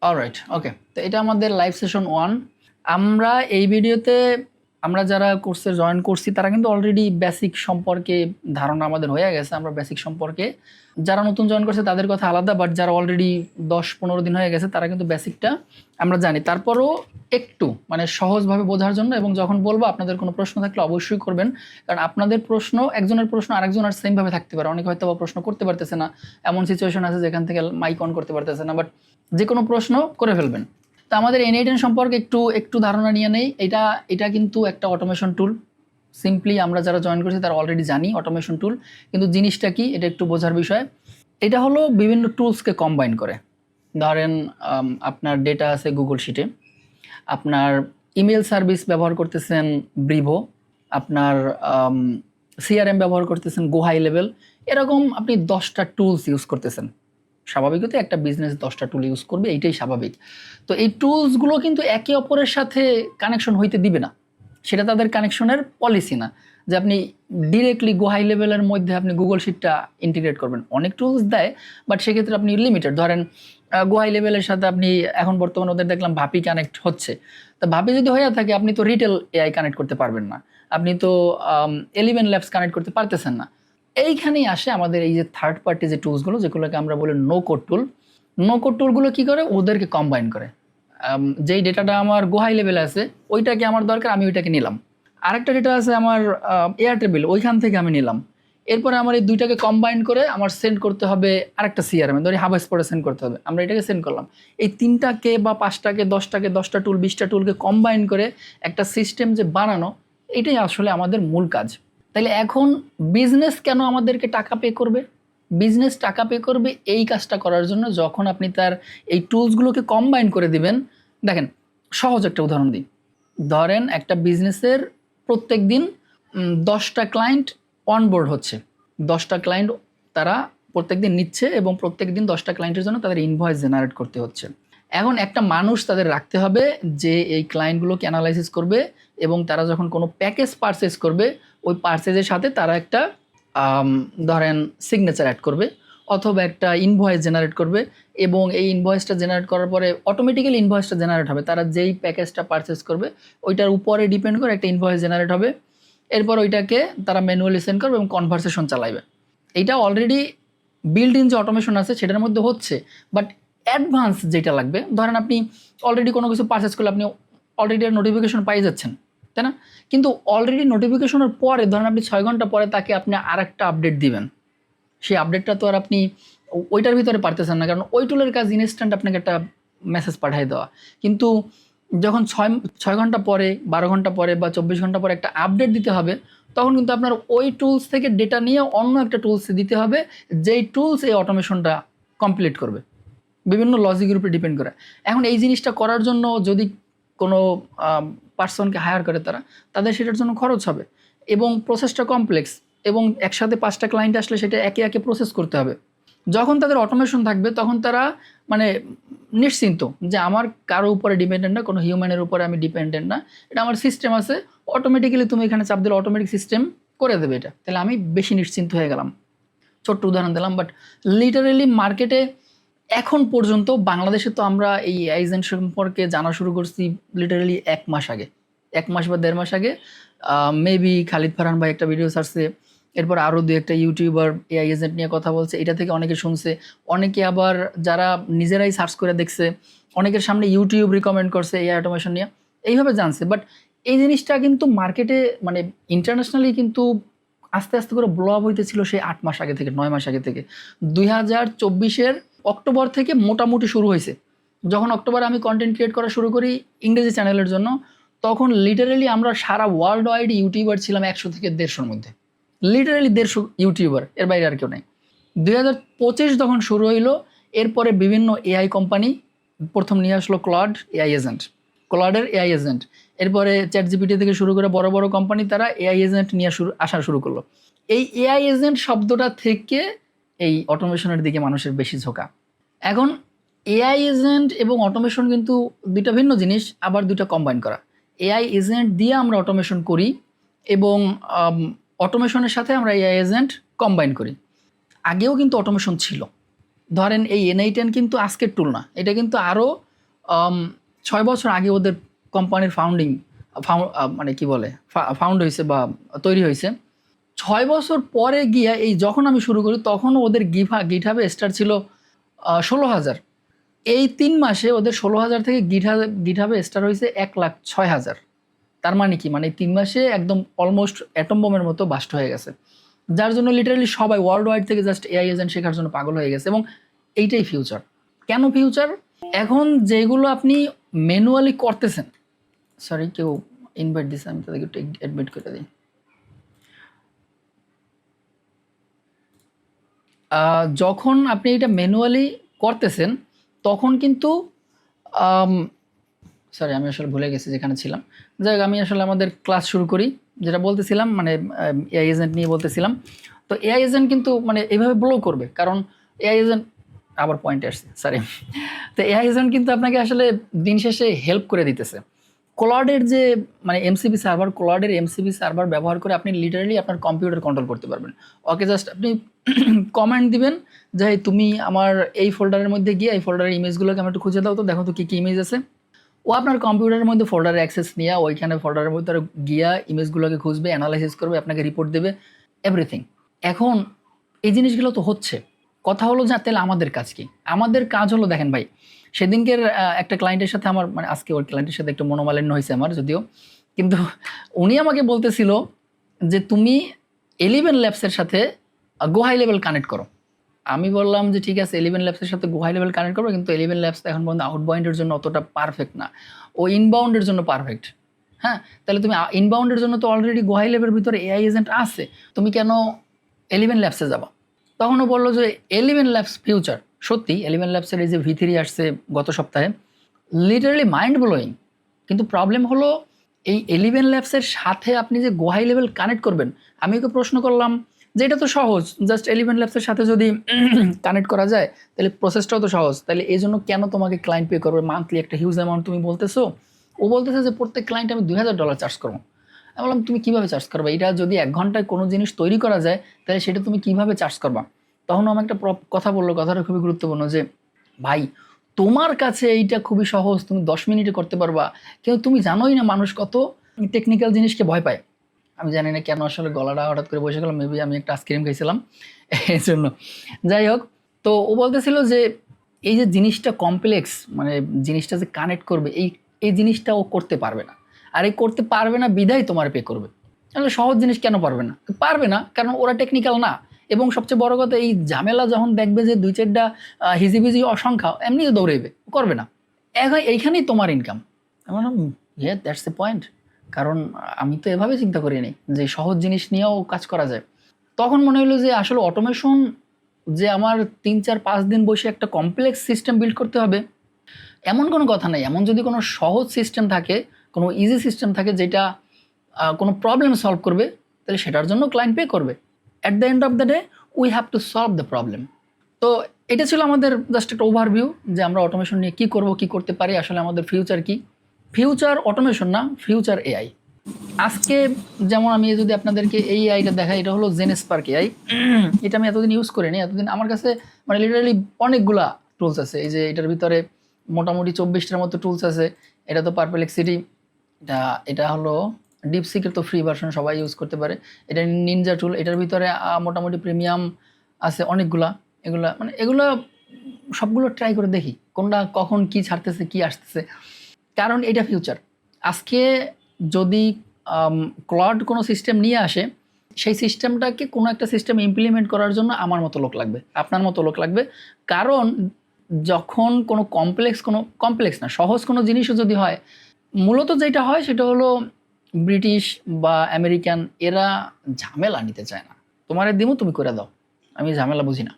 Alright, ওকে। তো এটা আমাদের লাইভ সেশন 1। আমরা এই ভিডিওতে আমরা যারা কোর্সে জয়েন করছি তারা কিন্তু অলরেডি বেসিক সম্পর্কে ধারণা আমাদের হয়ে গেছে। আমরা বেসিক সম্পর্কে, যারা নতুন জয়েন করছে তাদের কথা আলাদা, বাট যারা অলরেডি 10-15 দিন হয়ে গেছে তারা কিন্তু বেসিকটা আমরা জানি। তারপরও একটু মানে সহজভাবে বোঝার জন্য, এবং যখন বলবো আপনাদের কোনো প্রশ্ন থাকলে অবশ্যই করবেন, কারণ আপনাদের প্রশ্ন, একজনের প্রশ্ন আরেকজনের সেমভাবে থাকতে পারে। অনেকে হয়তো প্রশ্ন করতে পারতেছে না, এমন সিচুয়েশন আছে যেখান থেকে মাইক অন করতে পারতেছে না, বাট যে কোনো প্রশ্ন করে ফেলবেন। তো আমাদের N8N সম্পর্কে একটু একটু ধারণা নিয়ে নেই। এটা কিন্তু একটা অটোমেশন টুল। সিম্পলি আমরা যারা জয়েন করছি তারা অলরেডি জানি অটোমেশন টুল, কিন্তু জিনিসটা কি এটা একটু বোঝার বিষয়। এটা হলো বিভিন্ন টুলসকে কম্বাইন করে। ধরেন আপনার ডেটা আছে গুগল শিটে, আপনার ইমেল সার্ভিস ব্যবহার করতেছেন ব্রিভো, আপনার সিআরএম ব্যবহার করতেছেন গো হাই লেভেল, এরকম আপনি 10টা টুলস ইউজ করতেছেন। স্বাভাবিকত একটা বিজনেস 10টা টুল ইউজ করবে, এইটাই স্বাভাবিক। তো এই টুলসগুলো কিন্তু একে অপরের সাথে কানেকশন হইতে দিবে না, সেটা তাদের কানেকশনের পলিসি না যে আপনি ডিরেক্টলি গো হাই লেভেলের মধ্যে আপনি গুগল শিটটা ইন্টিগ্রেট করবেন। অনেক টুলস দেয়, বাট সেক্ষেত্রে আপনি লিমিটেড। ধরেন গো হাই লেভেলের সাথে আপনি এখন বর্তমানে ওদের দেখলাম ভাপি কানেক্ট হচ্ছে। তা ভাপি যদি হয়ে থাকে আপনি তো রিটেল এআই কানেক্ট করতে পারবেন না, আপনি তো এলিভেন ল্যাবস কানেক্ট করতে পারতেছেন না। এইখানেই আসে আমাদের এই যে থার্ড পার্টি যে টুলসগুলো, যেগুলোকে আমরা বলি নো কোড টুল। নো কোড টুলগুলো কী করে, ওদেরকে কম্বাইন করে। যেই ডেটাটা আমার গো হাই লেভেলে আছে ওইটাকে আমার দরকার, আমি ওইটাকে নিলাম। আরেকটা ডেটা আছে আমার এয়ার টেবিল, ওইখান থেকে আমি নিলাম। এরপরে আমার এই দুইটাকে কম্বাইন করে আমার সেন্ড করতে হবে আরেকটা সিআরএম, ধরি হাব স্পটে সেন্ড করতে হবে, আমরা এটাকে সেন্ড করলাম। এই 3টাকে বা 5টাকে 10টাকে 10টা টুল 20টা টুলকে কম্বাইন করে একটা সিস্টেম যে বানানো, এটাই আসলে আমাদের মূল কাজ। তাইলে এখন বিজনেস কেন আমাদেরকে টাকা পে করবে? বিজনেস টাকা পে করবে এই কাজটা করার জন্য, যখন আপনি তার এই টুলসগুলোকে কম্বাইন করে দিবেন। দেখেন, সহজ একটা উদাহরণ দিই। ধরেন একটা বিজনেসের প্রত্যেক দিন 10টা ক্লায়েন্ট অনবোর্ড হচ্ছে, 10টা ক্লায়েন্ট তারা প্রত্যেক দিন নিচ্ছে, এবং প্রত্যেক দিন 10টা ক্লায়েন্টের জন্য তাদের ইনভয়েস জেনারেট করতে হচ্ছে। এখন একটা মানুষ তাদের রাখতে হবে যে এই ক্লায়েন্টগুলোকে অ্যানালাইসিস করবে, এবং তারা যখন কোনো প্যাকেজ পারচেজ করবে ওই পারচেজের সাথে তারা একটা ধরেন সিগনেচার অ্যাড করবে, অথবা একটা ইনভয়েস জেনারেট করবে, এবং এই ইনভয়েসটা জেনারেট করার পরে অটোমেটিক্যালি ইনভয়েসটা জেনারেট হবে। তারা যেই প্যাকেজটা পারচেস করবে ওইটার উপরে ডিপেন্ড করে একটা ইনভয়েস জেনারেট হবে। এরপর ওইটাকে তারা ম্যানুয়ালি সেন্ড করবে এবং কনভারসেশন চালাইবে। এইটা অলরেডি বিল্ড ইন যে অটোমেশন আছে সেটার মধ্যে হচ্ছে, বাট অ্যাডভান্স যেটা লাগবে, ধরেন আপনি অলরেডি কোনো কিছু পারচেস করলে আপনি অলরেডি নোটিফিকেশন পাই যাচ্ছেন, তাই না? কিন্তু অলরেডি নোটিফিকেশনের পরে ধরেন আপনি 6 ঘন্টা পরে তাকে আপনি আরেকটা আপডেট দিবেন, সেই আপডেটটা তো আর আপনি ওইটার ভিতরে পারতেছেন না, কারণ ওই টুলের কাজ ইনস্ট্যান্ট আপনাকে একটা মেসেজ পাঠিয়ে দেওয়া। কিন্তু যখন 6 ঘন্টা পরে, 12 ঘন্টা পরে বা 24 ঘন্টা পরে একটা আপডেট দিতে হবে, তখন কিন্তু আপনার ওই টুলস থেকে ডেটা নিয়ে অন্য একটা টুলসে দিতে হবে, যেই টুলস এই অটোমেশনটা কমপ্লিট করবে। বিভিন্ন লজিকের উপরে ডিপেন্ড করে। এখন এই জিনিসটা করার জন্য যদি কোনো পার্সনকে হায়ার করে তাদের সেটার জন্য খরচ হবে, এবং প্রসেসটা কমপ্লেক্স, এবং একসাথে 5টা ক্লায়েন্ট আসলে সেটা একে একে প্রসেস করতে হবে। যখন তাদের অটোমেশন থাকবে তখন তারা মানে নিশ্চিন্ত যে আমার কারো উপরে ডিপেন্ডেন্ট না, কোনো হিউম্যানের উপরে আমি ডিপেন্ডেন্ট না, এটা আমার সিস্টেম আছে, অটোমেটিক্যালি তুমি এখানে চাপ দিলে অটোমেটিক সিস্টেম করে দেবে এটা। তাহলে আমি বেশি নিশ্চিন্ত হয়ে গেলাম। ছোট্ট উদাহরণ দিলাম, বাট লিটারেলি মার্কেটে এখন পর্যন্ত বাংলাদেশে তো আমরা এই এজেন্ট সম্পর্কে জানা শুরু করছি লিটারেলি 1 মাস আগে, 1 মাস বা 1.5 মাস আগে। মেবি খালিদ ফারহান ভাই একটা ভিডিও ছাড়ছে, এরপর আরও 2-একটা ইউটিউবার এআই এজেন্ট নিয়ে কথা বলছে, এটা থেকে অনেকে শুনছে, অনেকে আবার যারা নিজেরাই সার্চ করে দেখছে, অনেকের সামনে ইউটিউব রিকমেন্ড করছে এআই অটোমেশন নিয়ে, এইভাবে জানছে। বাট এই জিনিসটা কিন্তু মার্কেটে মানে ইন্টারন্যাশনালি কিন্তু আস্তে আস্তে করে ব্লো আপ হইতেছিল সেই 8 মাস আগে থেকে, 9 মাস আগে থেকে। 2024-এর অক্টোবর থেকে মোটামুটি শুরু হয়েছে। যখন অক্টোবরে আমি কন্টেন্ট ক্রিয়েট করা শুরু করি ইংরেজি চ্যানেলের জন্য, তখন লিটারেলি আমরা সারা ওয়ার্ল্ড ওয়াইড ইউটিউবার ছিলাম 100 থেকে 150-এর মধ্যে। লিটারেলি 150 ইউটিউবার, এর বাইরে আর কেউ নেই। 2025 যখন শুরু হইলো, এরপরে বিভিন্ন এআই কোম্পানি প্রথম নিয়ে আসলো ক্লড এআই এজেন্ট, ক্লডের এআই এজেন্ট। এরপরে চ্যাটজিপিটি থেকে শুরু করে বড় বড় কোম্পানি তারা এআই এজেন্ট নিয়ে আসা শুরু করলো। এই এআই এজেন্ট শব্দটা থেকে এই অটোমেশনের দিকে মানুষের বেশি ঝোঁকা। এখন এআই এজেন্ট এবং অটোমেশন কিন্তু দুইটা ভিন্ন জিনিস, আবার দুইটা কম্বাইন করা। এআই এজেন্ট দিয়ে আমরা অটোমেশন করি, এবং অটোমেশনের সাথে আমরা এআই এজেন্ট কম্বাইন করি। আগেও কিন্তু অটোমেশন ছিল। ধরেন এই N8N কিন্তু আজকের টুল না, এটা কিন্তু আরও 6 বছর আগে ওদের কোম্পানির মানে কি বলে ফাউন্ড হয়েছে বা তৈরি হয়েছে। 6 বছর পরে গিয়া এই যখন আমি শুরু করি তখন ওদের গিটহাবে স্টার ছিল 16,000। এই 3 মাসে ওদের 16,000 থেকে গিটহাবে স্টার হয়েছে 1,06,000। তার মানে কি, মানে 3 মাসে একদম অলমোস্ট অ্যাটম বোমের মতো বাস্ট হয়ে গেছে, যার জন্য লিটারালি সবাই ওয়ার্ল্ড ওয়াইড থেকে জাস্ট এআই এজেন্ট শেখার জন্য পাগল হয়ে গেছে। এবং এইটাই ফিউচার। কেন ফিউচার? এখন যেগুলো আপনি ম্যানুয়ালি করতেছেন, সরি কেউ ইনভাইট দিছে, আমি তাদেরকে একটু অ্যাডমিট করে দিই। যখন আপনি এটা ম্যানুয়ালি করতেছেন তখন কিন্তু সরি আমি আসলে ভুলে গেছি যেখানে ছিলাম। যাই হোক, আমি আসলে আমাদের ক্লাস শুরু করি। যেটা বলতেছিলাম মানে এআই এজেন্ট নিয়ে বলতেছিলাম। তো এআই এজেন্ট কিন্তু মানে এইভাবে ব্লো করবে, কারণ এআই এজেন্ট আবার পয়েন্টে আসছে, সরি। তো এআই এজেন্ট কিন্তু আপনাকে আসলে দিন শেষে হেল্প করে দিতেছে। ক্লাউডের যে মানে ক্লাউডের এমসিবি সার্ভার ব্যবহার করে আপনি লিটারালি আপনার কম্পিউটার কন্ট্রোল করতে পারবেন। ওকে জাস্ট আপনি কমান্ড দিবেন যে তুমি আমার এই ফোল্ডারের মধ্যে গিয়ে এই ফোল্ডারের ইমেজগুলোকে আমি একটু খুঁজে দাও তো, দেখো তো কী কী ইমেজ আছে। ও আপনার কম্পিউটারের মধ্যে ফোল্ডারে অ্যাক্সেস নিয়ে ওইখানে ফোল্ডারের মধ্যে গিয়া ইমেজগুলোকে খুঁজবে, অ্যানালাইসিস করবে, আপনাকে রিপোর্ট দেবে, এভরিথিং। এখন এই জিনিসগুলো তো হচ্ছে। কথা হলো যে তাহলে আমাদের কাজ কি? আমাদের কাজ হলো, দেখেন ভাই, সেদিনকের একটা ক্লায়েন্টের সাথে আমার মানে আজকে ওর ক্লায়েন্টের সাথে একটু মনোমালিন্য হয়েছে আমার, যদিও, কিন্তু উনি আমাকে বলতেছিল যে তুমি 11 ল্যাবসের সাথে গো হাই লেভেল কানেক্ট করো। আমি বললাম যে ঠিক আছে 11 ল্যাবসের সাথে গো হাই লেভেল কানেক্ট করবো, কিন্তু 11 ল্যাবস এখন পর্যন্ত আউটবাউন্ডের জন্য অতটা পারফেক্ট না, ও ইনবাউন্ডের জন্য পারফেক্ট। হ্যাঁ, তাহলে তুমি ইনবাউন্ডের জন্য তো অলরেডি গো হাই লেভেলের ভিতরে এআই এজেন্ট আছে, তুমি কেন 11 ল্যাবসে যাবা? তখনও বললো যে 11 ল্যাবস ফিউচার। সত্যি 11 ল্যাবসের এই যে V3 আসছে গত সপ্তাহে, লিটারালি মাইন্ড ব্লোয়িং। কিন্তু প্রবলেম হলো এই 11 ল্যাবসের সাথে আপনি যে গো হাই লেভেল কানেক্ট করবেন, আমি ওকে প্রশ্ন করলাম যে এটা তো সহজ, জাস্ট 11 ল্যাবসের সাথে যদি কানেক্ট করা যায় তাহলে প্রসেসটাও তো সহজ, তাহলে এই জন্য কেন তোমাকে ক্লায়েন্ট পে করবে মান্থলি একটা হিউজ অ্যামাউন্ট তুমি বলতেছো? ও বলতেছে যে প্রত্যেক ক্লায়েন্ট আমি $2,000 চার্জ করবো। আমি বললাম তুমি কীভাবে চার্জ করবে? এটা যদি 1 ঘন্টায় কোনো জিনিস তৈরি করা যায় তাহলে সেটা তুমি কীভাবে চার্জ করবা? তখন আমার একটা কথা বললো, কথাটা খুবই গুরুত্বপূর্ণ, যে ভাই তোমার কাছে এইটা খুবই সহজ, তুমি 10 মিনিটে করতে পারবা, কিন্তু তুমি জানোই না মানুষ কত টেকনিক্যাল জিনিসকে ভয় পায়। আমি জানি না কেন আসলে গলাটা হঠাৎ করে বসে গেলাম, মেবি আমি একটা আইসক্রিম খাইছিলাম এই জন্য। যাই হোক, তো ও বলতেছিল যে এই যে জিনিসটা কমপ্লেক্স, মানে জিনিসটা যে কানেক্ট করবে এই জিনিসটা ও করতে পারবে না। আর এই করতে পারবে না বিধায় তোমার পে করবে। তাহলে সহজ জিনিস কেন পারবে না? পারবে না কারণ ওরা টেকনিক্যাল না। এবং সবচেয়ে বড় কথা, এই ঝামেলা যখন দেখবে যে 2-4টা হিজিবিজি অসংখ্যা এমনি দৌড়াইবে, করবে না। এখন এইখানেই তোমার ইনকাম। আমি দ্যাটস দ্য পয়েন্ট। কারণ আমি তো এভাবে চিন্তা করিনি যে সহজ জিনিস নিয়েও কাজ করা যায়। তখন মনে হলো যে আসলে অটোমেশন যে আমার 3-4-5 দিন বসে একটা কমপ্লেক্স সিস্টেম বিল্ড করতে হবে এমন কোনো কথা নাই। এমন যদি কোনো সহজ সিস্টেম থাকে, কোনো ইজি সিস্টেম থাকে যেটা কোনো প্রবলেম সলভ করবে, তাহলে সেটার জন্য ক্লায়েন্ট পে করবে। At the end of the day we have to solve the problem. তো এটা ছিল আমাদের জাস্ট একটা ওভারভিউ যে আমরা অটোমেশন নিয়ে কী করবো, কী করতে পারি, আসলে আমাদের ফিউচার কী। ফিউচার অটোমেশন না, ফিউচার এআই। আজকে যেমন আমি যদি আপনাদেরকে এই এআইটা দেখাই, এটা হলো জেনস্পার্ক এআই। এটা আমি এতদিন ইউজ করিনি। এতদিন আমার কাছে মানে লিটারালি অনেকগুলা টুলস আছে। এই যে এটার ভিতরে মোটামুটি 24টার মতো টুলস আছে। এটা তো পারপ্লেক্সিটি, এটা হলো ডিপসিকের তো ফ্রি ভার্সন, সবাই ইউজ করতে পারে। এটা নিনজা টুল, এটার ভিতরে মোটামুটি প্রিমিয়াম আছে অনেকগুলা। এগুলা সবগুলো ট্রাই করে দেখি কোনটা কখন কি ছাড়তেছে, কি আসতেছে, কারণ এটা ফিউচার। আজকে যদি ক্লাউড কোনো সিস্টেম নিয়ে আসে, সেই সিস্টেমটাকে কোনো একটা সিস্টেম ইমপ্লিমেন্ট করার জন্য আমার মতো লোক লাগবে, আপনার মতো লোক লাগবে। কারণ যখন কোনো কমপ্লেক্স না, সহজ কোনো জিনিসও যদি হয়, মূলত যেটা হয় সেটা হলো ব্রিটিশ বা আমেরিকান এরা ঝামেলা নিতে চায় না। তোমারে দিমু, তুমি করে দাও, আমি ঝামেলা বুঝি না।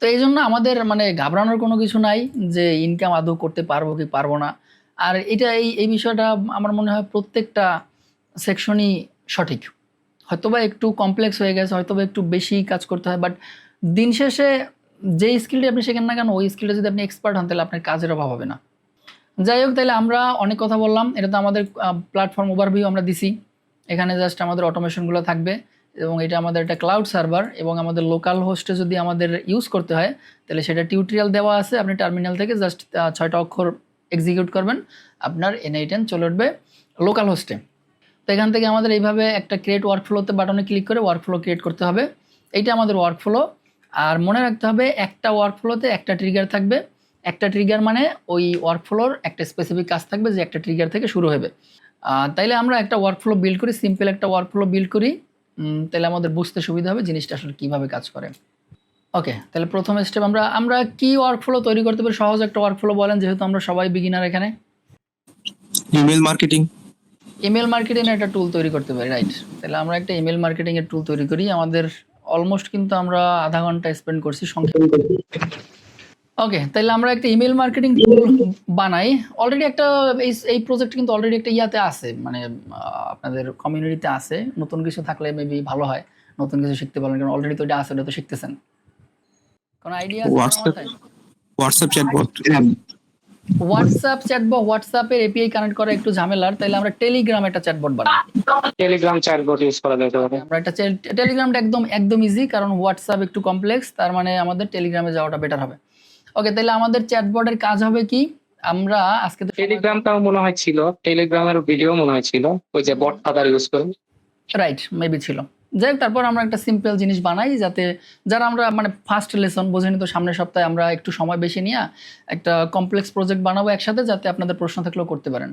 তো এই জন্য আমাদের মানে ঘাবড়ানোর কোনো কিছু নাই যে ইনকাম আদৌ করতে পারবো কি পারবো না। আর এটা এই বিষয়টা আমার মনে হয় প্রত্যেকটা সেকশনই সঠিক। হয়তোবা একটু কমপ্লেক্স হয়ে গেছে, হয়তোবা একটু বেশি কাজ করতে হয়, বাট দিন শেষে যে স্কিলটা আপনি শেখেন না কেন, ওই স্কিলটা যদি আপনি এক্সপার্ট হন তাহলে আপনার কাজের অভাব হবে না। যাই হোক, তাহলে আমরা অনেক কথা বললাম। এটা তো আমাদের প্ল্যাটফর্ম ওভারভিউ আমরা দিছি। এখানে জাস্ট আমাদের অটোমেশনগুলো থাকবে এবং এটা আমাদের একটা ক্লাউড সার্ভার, এবং আমাদের লোকাল হোস্টে যদি আমাদের ইউজ করতে হয় তাহলে সেটা টিউটোরিয়াল দেওয়া আছে। আপনি টার্মিনাল থেকে জাস্ট 6টা অক্ষর এক্সিকিউট করবেন, আপনার n8n চলে উঠবে লোকাল হোস্টে। তো এখান থেকে আমাদের এইভাবে একটা ক্রিয়েট ওয়ার্কফ্লোতে বাটনে ক্লিক করে ওয়ার্কফ্লো ক্রিয়েট করতে হবে। এইটা আমাদের ওয়ার্কফ্লো। আর মনে রাখতে হবে একটা ওয়ার্কফ্লোতে একটা ট্রিগার থাকবে। একটা ট্রিগার মানে ওই ওয়ার্কফ্লোর একটা স্পেসিফিক কাজ থাকবে যে একটা ট্রিগার থেকে শুরু হবে। তাইলে আমরা একটা ওয়ার্কফ্লো বিল্ড করি, সিম্পল একটা ওয়ার্কফ্লো বিল্ড করি, তাহলে আমাদের বুঝতে সুবিধা হবে জিনিসটা আসলে কীভাবে কাজ করে। ওকে, তাহলে প্রথম স্টেপ আমরা কি ওয়ার্কফ্লো তৈরি করতে পারি? সহজ একটা ওয়ার্কফ্লো বলেন, যেহেতু আমরা সবাই বিগিনার এখানে। Email marketing. ইমেল মার্কেটিং এর একটা টুল তৈরি করতে পারি, রাইট? তাহলে আমরা একটা ইমেল মার্কেটিং এর টুল তৈরি করি। আমাদের অলমোস্ট কিন্তু আমরা আধা ঘন্টা স্পেন্ড করছি সংক্ষেপে। ওকে, তাহলে আমরা একটা ইমেল মার্কেটিং টুল বানাই। অলরেডি একটা এই প্রজেক্ট কিন্তু অলরেডি একটা ইয়াতে আছে, মানে আপনাদের কমিউনিটিতে আছে। নতুন কিছু থাকলে মেবি ভালো হয়, নতুন কিছু শিখতে পারবেন, কারণ অলরেডি তো এটা আছে, ওটা তো শিখতেছেন। কোনো আইডিয়া আছে আপনার মাথায়? WhatsApp chatbot. হোয়াটসঅ্যাপ চ্যাটবট, হোয়াটসঅ্যাপের এপিআই কানেক্ট করা একটু ঝামেলার, তাইলে আমরা টেলিগ্রাম একটা চ্যাটবট বানাই। টেলিগ্রাম চ্যাটবট ইউজ করা যেতে পারে। আমরা একটা টেলিগ্রামটা একদম ইজি, কারণ হোয়াটসঅ্যাপ একটু কমপ্লেক্স, তার মানে আমাদের টেলিগ্রামে যাওয়াটা বেটার হবে। ওকে, তাহলে আমাদের চ্যাটবটের কাজ হবে কি? আমরা আজকে তো টেলিগ্রামটাও মনে হয় ছিল, টেলিগ্রামের ভিডিও মনে হয় ছিল, ওই যে বট ফাদার ইউজ করে। রাইট, মেবি ছিল। যাই হোক, তারপর আমরা একটা সিম্পল জিনিস বানাই, যাতে যারা আমরা মানে ফার্স্ট লেসন বোঝেনি, তো সামনের সপ্তাহে আমরা একটু সময় বেশি নিয়ে একটা কমপ্লেক্স প্রজেক্ট বানাবো একসাথে, যাতে আপনাদের প্রশ্ন থাকলেও করতে পারেন।